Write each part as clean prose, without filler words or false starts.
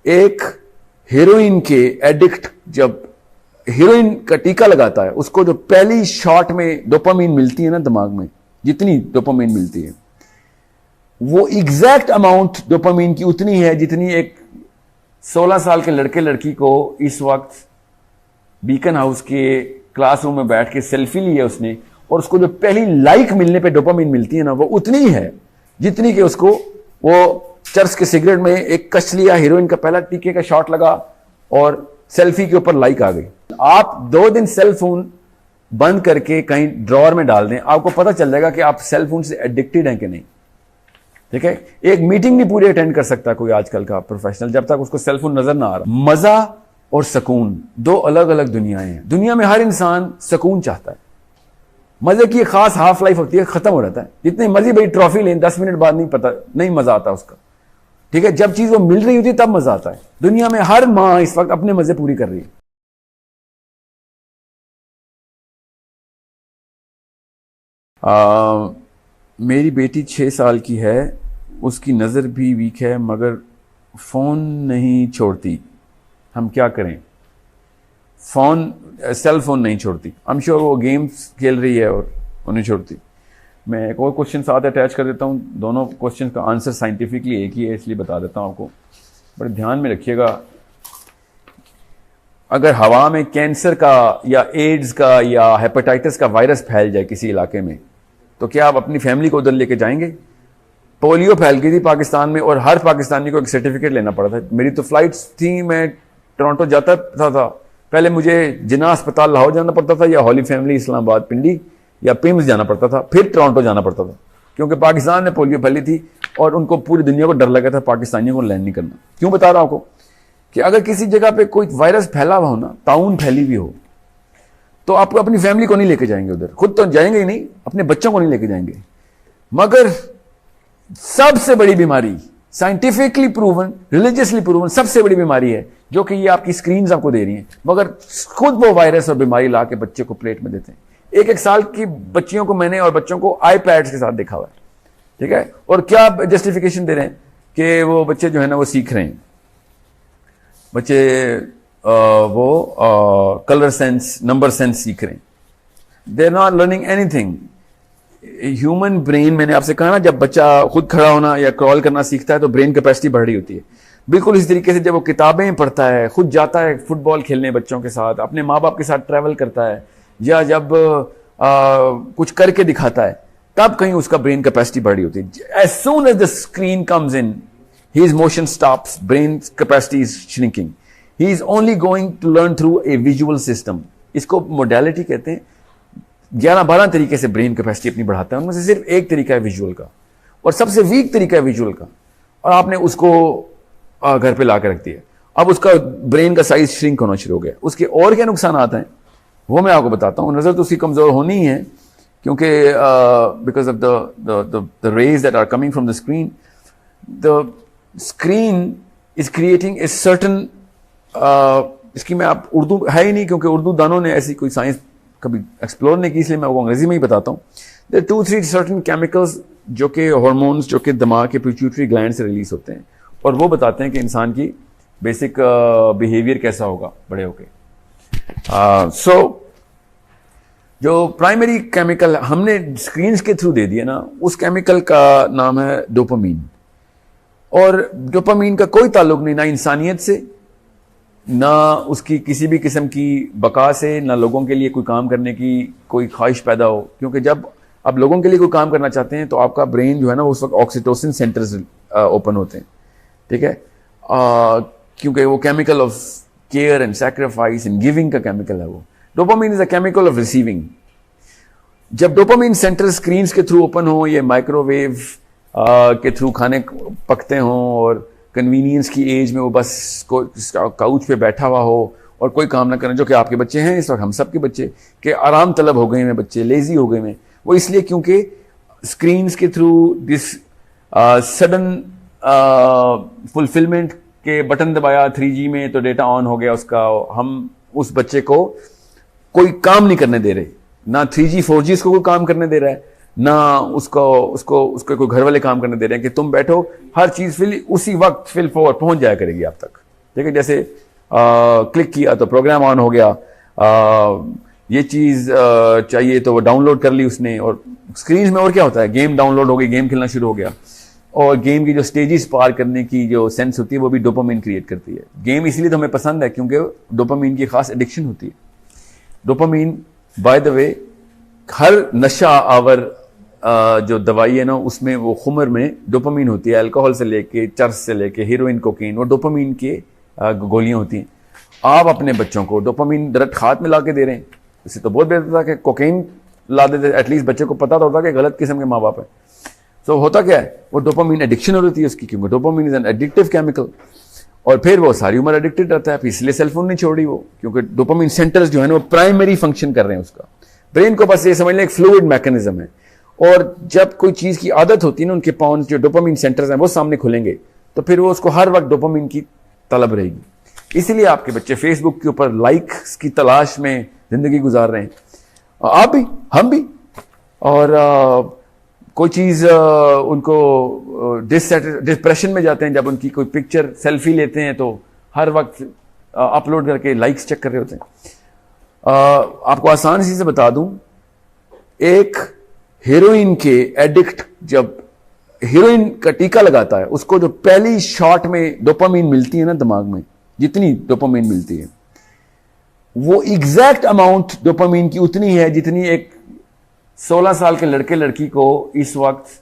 एक हीरोइन के एडिक्ट जब हीरोइन का टीका लगाता है, उसको जो पहली शॉट में डोपामीन मिलती है ना दिमाग में, जितनी डोपामीन मिलती है वो एग्जैक्ट अमाउंट डोपामीन की उतनी है जितनी एक 16 साल के लड़के लड़की को इस वक्त बीकन हाउस के क्लासरूम में बैठ के सेल्फी ली है उसने, और उसको जो पहली लाइक मिलने पे डोपामीन मिलती है ना, वो उतनी है जितनी कि उसको वो चर्च के सिगरेट में एक कश लिया, हीरोइन का पहला टीके का शॉट लगा और सेल्फी के ऊपर लाइक आ गई। आप 2 दिन सेल फोन बंद करके कहीं ड्रॉअर में डाल दें, आपको पता चल जाएगा कि आप सेल फोन से एडिक्टेड हैं कि नहीं। ठीक है, एक मीटिंग नहीं पूरी अटेंड कर सकता कोई आजकल का प्रोफेशनल जब तक उसको सेल फोन नजर ना आ रहा। मजा और सुकून 2 अलग अलग दुनियाएं हैं। दुनिया में हर इंसान सुकून चाहता है। मजे की एक खास हाफ लाइफ होती है, खत्म हो जाता है। जितनी मर्जी बड़ी ट्रॉफी लें, 10 मिनट बाद नहीं मजा आता उसका। ठीक है, जब चीज वो मिल रही होती है तब मजा आता है। दुनिया में हर माँ इस वक्त अपने मजे पूरी कर रही है। मेरी बेटी 6 साल की है, उसकी नजर भी वीक है मगर फोन नहीं छोड़ती, हम क्या करें? सेल फोन नहीं छोड़ती। आई एम श्योर वो गेम्स खेल रही है और वो नहीं छोड़ती। मैं एक और क्वेश्चन साथ अटैच कर देता हूँ। दोनों क्वेश्चन का आंसर साइंटिफिकली एक ही है, इसलिए बता देता हूँ आपको। बड़े ध्यान में रखिएगा, अगर हवा में कैंसर का या एड्स का या हेपेटाइटिस का वायरस फैल जाए किसी इलाके में, तो क्या आप अपनी फैमिली को उधर लेके जाएंगे? पोलियो फैल गई थी पाकिस्तान में और हर पाकिस्तानी को एक सर्टिफिकेट लेना पड़ा था। मेरी तो फ्लाइट्स थी, मैं टोरंटो जाता था। पहले मुझे जिन्ना अस्पताल लाहौर जाना पड़ता था या हॉली फैमिली इस्लामाबाद पिंडी या पिम्स जाना पड़ता था, फिर टोरंटो जाना पड़ता था, क्योंकि पाकिस्तान में पोलियो फैली थी और उनको पूरी दुनिया को डर लगा था पाकिस्तानियों को लैंड नहीं करना। क्यों बता रहा हूं आपको कि अगर किसी जगह पे कोई वायरस फैला हुआ हो ना, ताउन फैली हुई हो, तो आप अपनी फैमिली को नहीं लेके जाएंगे उधर। खुद तो जाएंगे ही नहीं, अपने बच्चों को नहीं लेके जाएंगे। मगर सबसे बड़ी बीमारी, साइंटिफिकली प्रूवन, रिलीजियसली प्रूवन सबसे बड़ी बीमारी है जो कि ये आपकी स्क्रीन्स आपको दे रही हैं, मगर खुद वो वायरस और बीमारी ला के बच्चे को प्लेट में देते हैं। 1-1 साल की बच्चियों को मैंने और बच्चों को आईपैड्स के साथ देखा हुआ है। ठीक है, और क्या जस्टिफिकेशन दे रहे हैं कि वो बच्चे जो है ना वो सीख रहे हैं। बच्चे वो कलर सेंस, नंबर सेंस सीख रहे हैं। They are not learning anything. Human brain, मैंने आपसे कहा ना, जब बच्चा खुद खड़ा होना या क्रॉल करना सीखता है तो ब्रेन कैपेसिटी बढ़ रही होती है। बिल्कुल इस तरीके से जब वो किताबें पढ़ता है, खुद जाता है फुटबॉल खेलने बच्चों के साथ, अपने माँ बाप के साथ ट्रैवल करता है, या जब कुछ करके दिखाता है, तब कहीं उसका ब्रेन कैपेसिटी बढ़ रही होती है। As soon as the screen comes in, his motion stops, brain capacity is shrinking. He is only going to learn through a visual system. इसको मोडेलिटी कहते हैं। 11-12 तरीके से ब्रेन कैपेसिटी अपनी बढ़ाता है, उनमें से सिर्फ एक तरीका है विजुअल का, और सबसे वीक तरीका है विजुअल का, और आपने उसको घर पे ला के रख दिया। अब उसका ब्रेन का साइज श्रिंक होना शुरू हो गया। उसके और क्या नुकसान आते हैं वो मैं आपको बताता हूँ। नजर तो उसकी कमजोर होनी ही है, क्योंकि because of the rays that are coming from the screen is creating a certain, इसकी मैं आप उर्दू है ही नहीं, क्योंकि उर्दू दानों ने ऐसी कोई साइंस कभी एक्सप्लोर नहीं की, इसलिए मैं वो अंग्रेजी में ही बताता हूँ। देयर 2-3 सर्टन केमिकल्स जो कि हार्मोन्स जो कि दिमाग के पिट्यूटरी ग्लैंड से रिलीज होते हैं, और वो बताते हैं कि इंसान की बेसिक बिहेवियर कैसा होगा बड़े होके। सो जो प्राइमरी केमिकल हमने स्क्रीन्स के थ्रू दे दिया ना, उस केमिकल का नाम है डोपामीन। और डोपामीन का कोई ताल्लुक नहीं ना इंसानियत से, ना उसकी किसी भी किस्म की बका से, ना लोगों के लिए कोई काम करने की कोई ख्वाहिश पैदा हो। क्योंकि जब आप लोगों के लिए कोई काम करना चाहते हैं तो आपका ब्रेन जो है ना उस वक्त ऑक्सीटोसिन सेंटर्स ओपन होते हैं। ठीक है, क्योंकि वो chemical of care and sacrifice and giving का केमिकल है। वो dopamine is a chemical of receiving. जब डोपामीन सेंटर स्क्रीन्स के थ्रू ओपन हो, ये माइक्रोवेव के थ्रू खाने पकते हों, और कन्वीनियंस की एज में वो बस काउच पे बैठा हुआ हो और कोई काम ना करें, जो कि आपके बच्चे हैं इस वक्त, हम सब के बच्चे के आराम तलब हो गए हैं, बच्चे लेजी हो गए हैं। वो इसलिए क्योंकि स्क्रीन्स के थ्रू दिस सडन फुलफिलमेंट के बटन दबाया 3G में तो डेटा ऑन हो गया उसका। हम उस बच्चे को कोई काम नहीं करने दे रहे, ना 3G 4G उसको कोई काम करने दे रहा है, ना उसको कोई घर वाले काम करने दे रहे हैं कि तुम बैठो, हर चीज फिल उसी वक्त फिल फॉर पहुंच जाया करेगी आप तक। ठीक है, जैसे क्लिक किया तो प्रोग्राम ऑन हो गया, ये चीज चाहिए तो वो डाउनलोड कर ली उसने, और स्क्रीन में और क्या होता है, गेम डाउनलोड हो गई, गेम खेलना शुरू हो गया, और गेम की जो स्टेजेस पार करने की जो सेंस होती है वो भी डोपामिन क्रिएट करती है। गेम इसलिए तो हमें पसंद है क्योंकि डोपामिन की खास एडिक्शन होती है। डोपामिन बाय द वे हर नशा आवर जो दवाई है ना उसमें वो खुमर में डोपामिन होती है, अल्कोहल से लेके चर्स से लेके हीरोइन कोकीन, वो डोपामिन के गोलियां होती हैं। आप अपने बच्चों को डोपामिन डायरेक्ट हाथ में ला के दे रहे हैं, इससे तो बहुत बेहतर था कि कोकीन ला देते, एटलीस्ट बच्चे को पता तो होता कि गलत किस्म के माँ बाप है। तो होता क्या है, वो डोपामिन एडिक्शन हो रही है उसकी, क्योंकि dopamine is an addictive chemical, और फिर वो सारी उम्र एडिक्टेड रहता है। इसलिए सेलफोन नहीं छोड़ी वो, क्योंकि डोपामिन सेंटर्स जो है ना वो प्राइमरी फंक्शन कर रहे हैं उसका। ब्रेन को बस ये समझ लें एक फ्लूइड मैकेनिज्म है, और जब कोई चीज की आदत होती है ना, उनके पाउंड जो डोपामिन सेंटर्स हैं वो सामने खुलेंगे, तो फिर वो उसको हर वक्त डोपामिन की तलब रहेगी। इसलिए आपके बच्चे फेसबुक के ऊपर लाइक्स की तलाश में जिंदगी गुजार रहे हैं, आप भी, हम भी। और कोई चीज उनको डिप्रेशन में जाते हैं जब उनकी कोई पिक्चर सेल्फी लेते हैं तो हर वक्त अपलोड करके लाइक्स चेक कर रहे होते हैं। आपको आसान सी से बता दूं, एक हीरोइन के एडिक्ट जब हीरोइन का टीका लगाता है, उसको जो पहली शॉट में डोपामिन मिलती है ना दिमाग में, जितनी डोपामिन मिलती है वो एग्जैक्ट अमाउंट डोपामिन की उतनी है जितनी एक 16 साल के लड़के लड़की को इस वक्त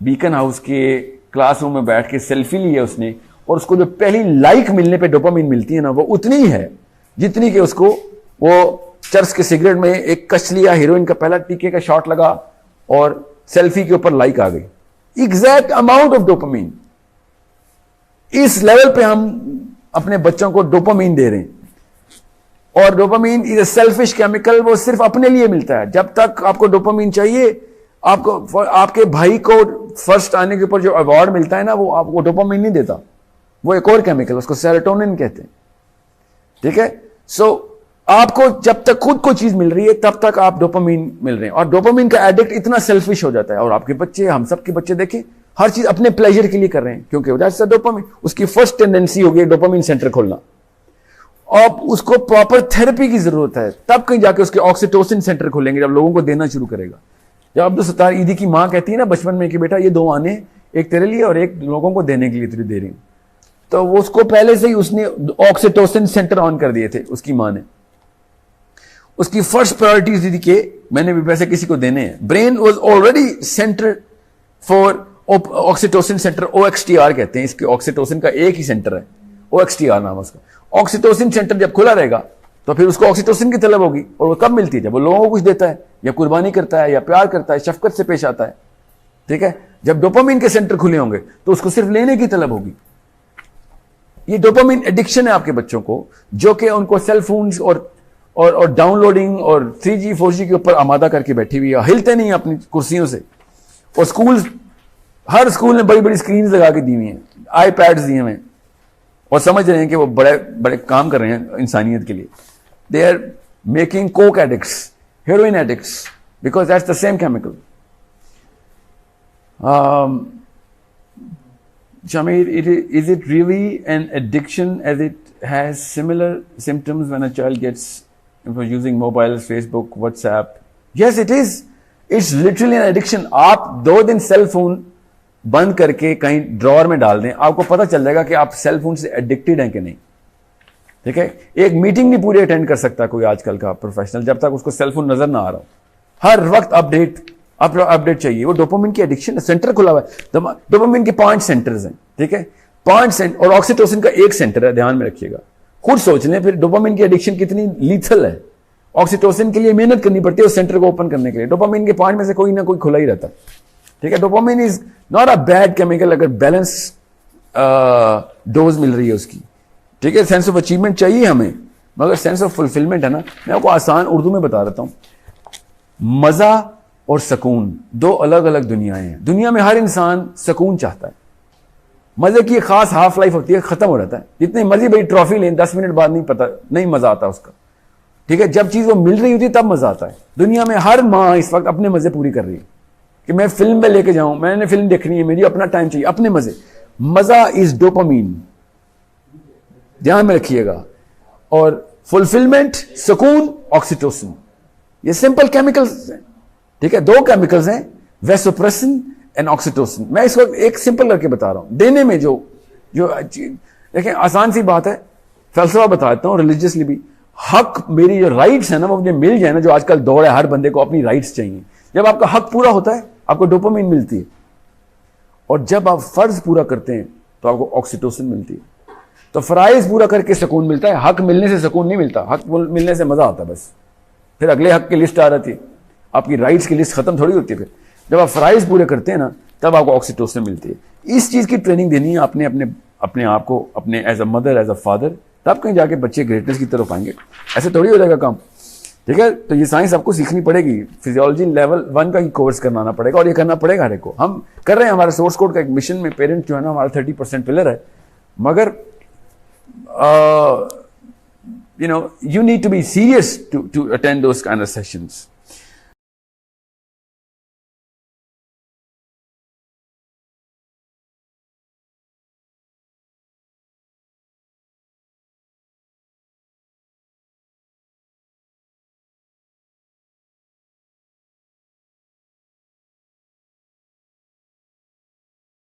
बीकन हाउस के क्लासरूम में बैठ के सेल्फी ली है उसने, और उसको जो पहली लाइक मिलने पे डोपामिन मिलती है ना, वो उतनी है जितनी कि उसको वो चर्च के सिगरेट में एक कच लिया, हीरोइन का पहला टीके का शॉट लगा और सेल्फी के ऊपर लाइक आ गई। Exact amount of dopamine. इस लेवल पे हम अपने बच्चों को डोपामिन दे रहे हैं, और dopamine is a selfish chemical, वो सिर्फ अपने लिए मिलता है। जब तक आपको डोपामिन चाहिए, आपको आपके भाई को फर्स्ट आने के ऊपर जो अवार्ड मिलता है ना, वो आपको डोपामिन नहीं देता, वो एक और केमिकल, उसको सेरोटोनिन कहते हैं। ठीक है, सो आपको जब तक खुद को चीज मिल रही है तब तक आप डोपामिन मिल रहे हैं, और डोपामिन का एडिक्ट इतना सेल्फिश हो जाता है। और आपके बच्चे, हम सबके बच्चे देखें, हर चीज अपने प्लेजर के लिए कर रहे हैं, क्योंकि दैट्स द डोपामिन। उसकी फर्स्ट टेंडेंसी होगी डोपामिन सेंटर खोलना, और उसको प्रॉपर थेरेपी की जरूरत है, तब कहीं जाके उसके ऑक्सीटोसिन सेंटर खोलेंगे, जब लोगों को देना शुरू करेगा। जब अब्दुल सत्तार ईदी की मां कहती है ना बचपन में कि बेटा ये 2 आने, एक तेरे लिए और एक लोगों को देने के लिए तुझे दे रही हूं, तो वो उसको पहले से ही उसने ऑक्सीटोसिन सेंटर ऑन कर दिए थे उसकी मां ने। उसकी फर्स्ट प्रायोरिटी थी कि मैंने भी पैसे किसी को देने हैं। Brain was already centre for oxytocin centre, OXTR कहते हैं इसके, ऑक्सीटोसिन का एक ही सेंटर है, OXTR नाम है उसका। ऑक्सीटोसिन सेंटर जब खुला रहेगा तो फिर उसको ऑक्सीटोसिन की तलब होगी, और वो कब मिलती है, जब वो लोगों को कुछ देता है, या कुर्बानी करता है, या प्यार करता है, शफकत से पेश आता है। ठीक है, जब डोपामिन के सेंटर खुले होंगे तो उसको सिर्फ लेने की तलब होगी। ये डोपामिन एडिक्शन है आपके बच्चों को, जो कि उनको सेल फोन्स और डाउनलोडिंग और 3G 4G के ऊपर आमादा करके बैठी हुई है, हिलते नहीं अपनी कुर्सियों से। और स्कूल, हर स्कूल ने बड़ी बड़ी स्क्रीन लगा के दी हुई हैं, iPads दिए हुए हैं, और समझ रहे हैं कि वो बड़े बड़े काम कर रहे हैं इंसानियत के लिए। They are making coke addicts, heroin addicts, because that's the same chemical. Shamir, is it really an addiction as it has similar symptoms when a child gets using mobiles, Facebook, WhatsApp? Yes, it is. It's literally an addiction. आप 2 दिन cell phone बंद करके कहीं drawer में डाल दें, आपको पता चल जाएगा कि आप सेल फोन से एडिक्टेड हैं कि नहीं। ठीक है, एक मीटिंग नहीं पूरी अटेंड कर सकता कोई आजकल का प्रोफेशनल जब तक उसको सेल फोन नजर ना आ रहा हो। हर वक्त अपडेट चाहिए, वो डोपामिन की एडिक्शन है। सेंटर खुला हुआ है, डोपामिन के 5 सेंटर्स हैं। ठीक है, 5 सेंटर, और ऑक्सीटोसिन का 1 सेंटर है, ध्यान में रखिएगा। खुद सोच लें फिर डोपामिन की एडिक्शन कितनी लीथल है। ऑक्सीटोसिन के लिए मेहनत करनी पड़ती है उस सेंटर को ओपन करने के लिए। डोपामिन के 5 में से कोई ना कोई खुला ही रहता है। ठीक है, dopamine is not a bad chemical अगर बैलेंस डोज मिल रही है उसकी। ठीक है, सेंस ऑफ अचीवमेंट चाहिए हमें, मगर सेंस ऑफ फुलफिलमेंट है ना, मैं आपको आसान उर्दू में बता देता हूं। मजा और सुकून 2 अलग अलग दुनियाएं हैं। दुनिया में हर इंसान सुकून चाहता है। मजे की खास हाफ लाइफ होती है, खत्म हो जाता है। जितनी मर्जी बड़ी ट्रॉफी लें, 10 मिनट बाद नहीं मजा आता उसका। ठीक है, जब चीज वो मिल रही होती है तब मजा आता है। दुनिया में हर माँ इस वक्त अपने मजे पूरी कर रही है कि मैं फिल्म में लेके जाऊं, मैंने फिल्म देखनी है, मेरी अपना टाइम चाहिए, अपने मजे। मजा इज डोपामीन। ध्यान में रखिएगा। और फुलफिलमेंट, सुकून, ऑक्सीटोसिन, ये सिंपल केमिकल्स हैं, ठीक है। दो केमिकल्स हैं, वेसोप्रेसिन एंड ऑक्सीटोसिन। मैं इसको एक सिंपल करके बता रहा हूं, देने में जो देखें आसान सी बात है, फलसफा बता देता हूं रिलीजियसली भी। हक, मेरी जो राइट्स है ना वो मुझे मिल जाए ना, जो आजकल दौड़ है, हर बंदे को अपनी राइट्स चाहिए। जब आपका हक पूरा होता है आपको डोपामिन मिलती है, और जब आप फर्ज पूरा करते हैं तो आपको ऑक्सीटोसिन मिलती है। तो फराइज पूरा करके सुकून मिलता है, हक मिलने से सुकून नहीं मिलता। हक मिलने से मजा आता है बस, फिर अगले हक की लिस्ट आ जाती है, आपकी राइट्स की लिस्ट खत्म थोड़ी होती है। फिर जब आप फराइज पूरे करते हैं ना तब आपको ऑक्सीटोसिन मिलती है। इस चीज की ट्रेनिंग देनी है आपने अपने आप को, अपने as a mother, as a father, तब कहीं जाके बच्चे ग्रेटनेस की तरफ आएंगे। ऐसे थोड़ी हो जाएगा काम, ठीक है। तो ये साइंस आपको सीखनी पड़ेगी, फिजियोलॉजी लेवल 1 का ही कोर्स करवाना पड़ेगा, और ये करना पड़ेगा हर एक को। हम कर रहे हैं, हमारे सोर्स कोड का एक मिशन में पेरेंट जो है ना हमारा 30% पिलर है, मगर you know, you need to be serious to attend those kind of sessions.